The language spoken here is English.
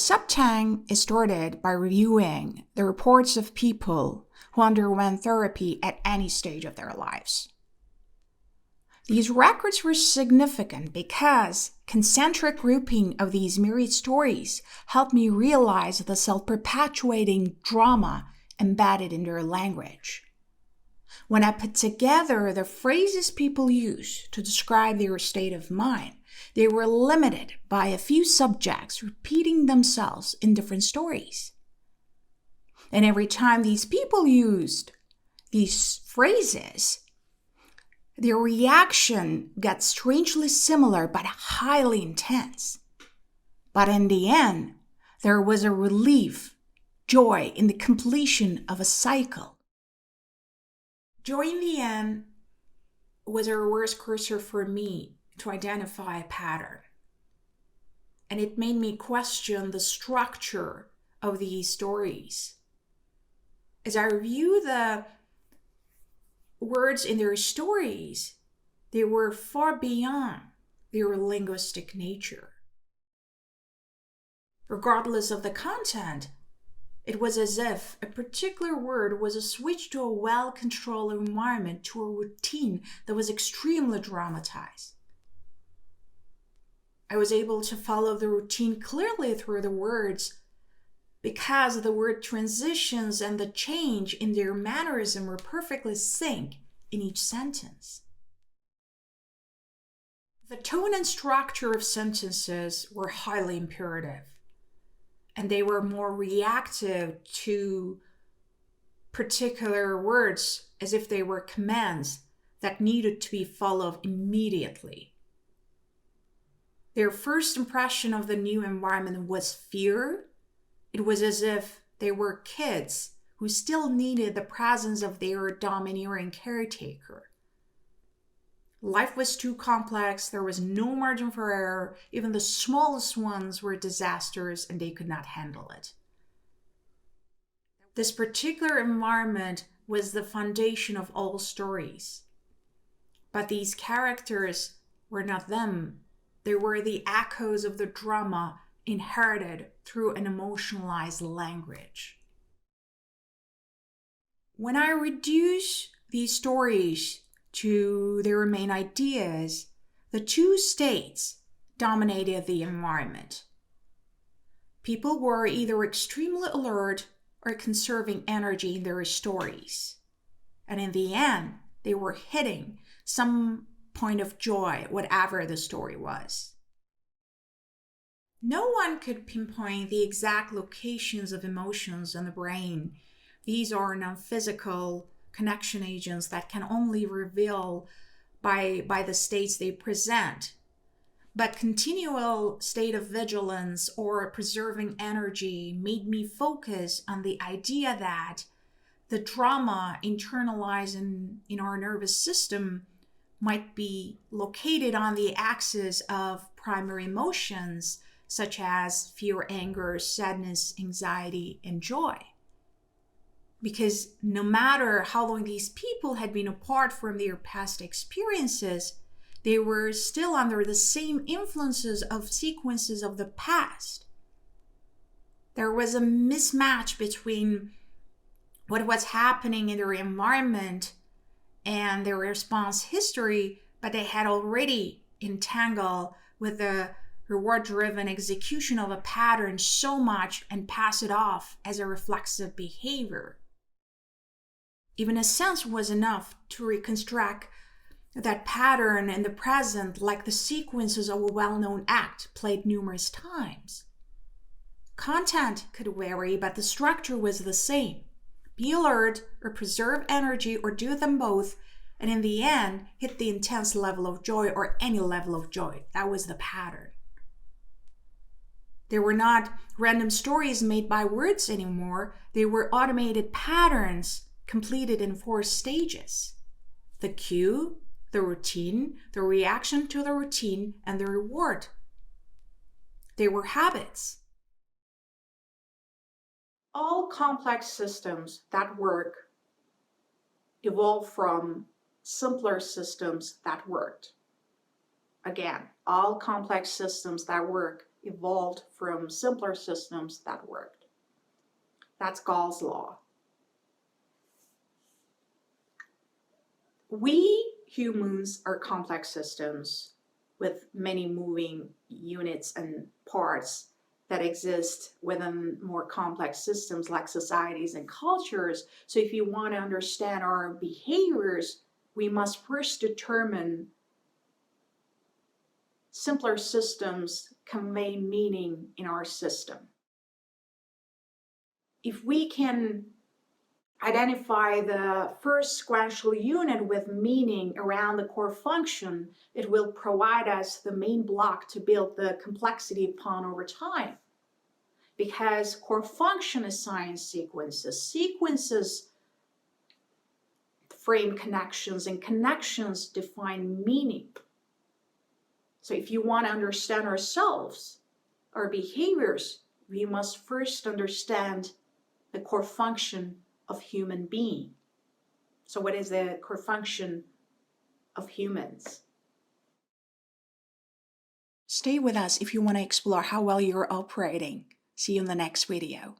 Subtang is started by reviewing the reports of people who underwent therapy at any stage of their lives. These records were significant because concentric grouping of these myriad stories helped me realize the self-perpetuating drama embedded in their language. When I put together the phrases people use to describe their state of mind, they were limited by a few subjects repeating themselves in different stories. And every time these people used these phrases, their reaction got strangely similar but highly intense. But in the end, there was a relief, joy in the completion of a cycle. Joy in the end was a reverse cursor for me to identify a pattern. And it made me question the structure of these stories. As I review the words in their stories, they were far beyond their linguistic nature. Regardless of the content, it was as if a particular word was a switch to a well-controlled environment, to a routine that was extremely dramatized. I was able to follow the routine clearly through the words because the word transitions and the change in their mannerism were perfectly synced in each sentence. The tone and structure of sentences were highly imperative, and they were more reactive to particular words as if they were commands that needed to be followed immediately. Their first impression of the new environment was fear. It was as if they were kids who still needed the presence of their domineering caretaker. Life was too complex, there was no margin for error, even the smallest ones were disasters and they could not handle it. This particular environment was the foundation of all stories. But these characters were not them. They were the echoes of the drama inherited through an emotionalized language. When I reduce these stories to their main ideas, the two states dominated the environment. People were either extremely alert or conserving energy in their stories. And in the end, they were hitting some point of joy, whatever the story was. No one could pinpoint the exact locations of emotions in the brain. These are non-physical connection agents that can only reveal by the states they present. But continual state of vigilance or preserving energy made me focus on the idea that the drama internalized in our nervous system might be located on the axis of primary emotions such as fear, anger, sadness, anxiety, and joy. Because no matter how long these people had been apart from their past experiences, they were still under the same influences of sequences of the past. There was a mismatch between what was happening in their environment and their response history, but they had already entangled with the reward-driven execution of a pattern so much and pass it off as a reflexive behavior. Even a sense was enough to reconstruct that pattern in the present, like the sequences of a well-known act played numerous times. Content could vary, but the structure was the same. Be alert or preserve energy or do them both, and in the end, hit the intense level of joy or any level of joy. That was the pattern. They were not random stories made by words anymore. They were automated patterns completed in 4 stages. The cue, the routine, the reaction to the routine, and the reward. They were habits. All complex systems that work evolve from simpler systems that worked. Again, all complex systems that work evolved from simpler systems that worked. That's Gall's law. We humans are complex systems with many moving units and parts that exist within more complex systems like societies and cultures. So if you want to understand our behaviors, we must first determine simpler systems convey meaning in our system. If we can identify the first sequential unit with meaning around the core function, it will provide us the main block to build the complexity upon over time. Because core function assigns sequences. Sequences frame connections, and connections define meaning. So if you want to understand ourselves, our behaviors, we must first understand the core function of human being. So what is the core function of humans? Stay with us if you want to explore how well you're operating. See you in the next video.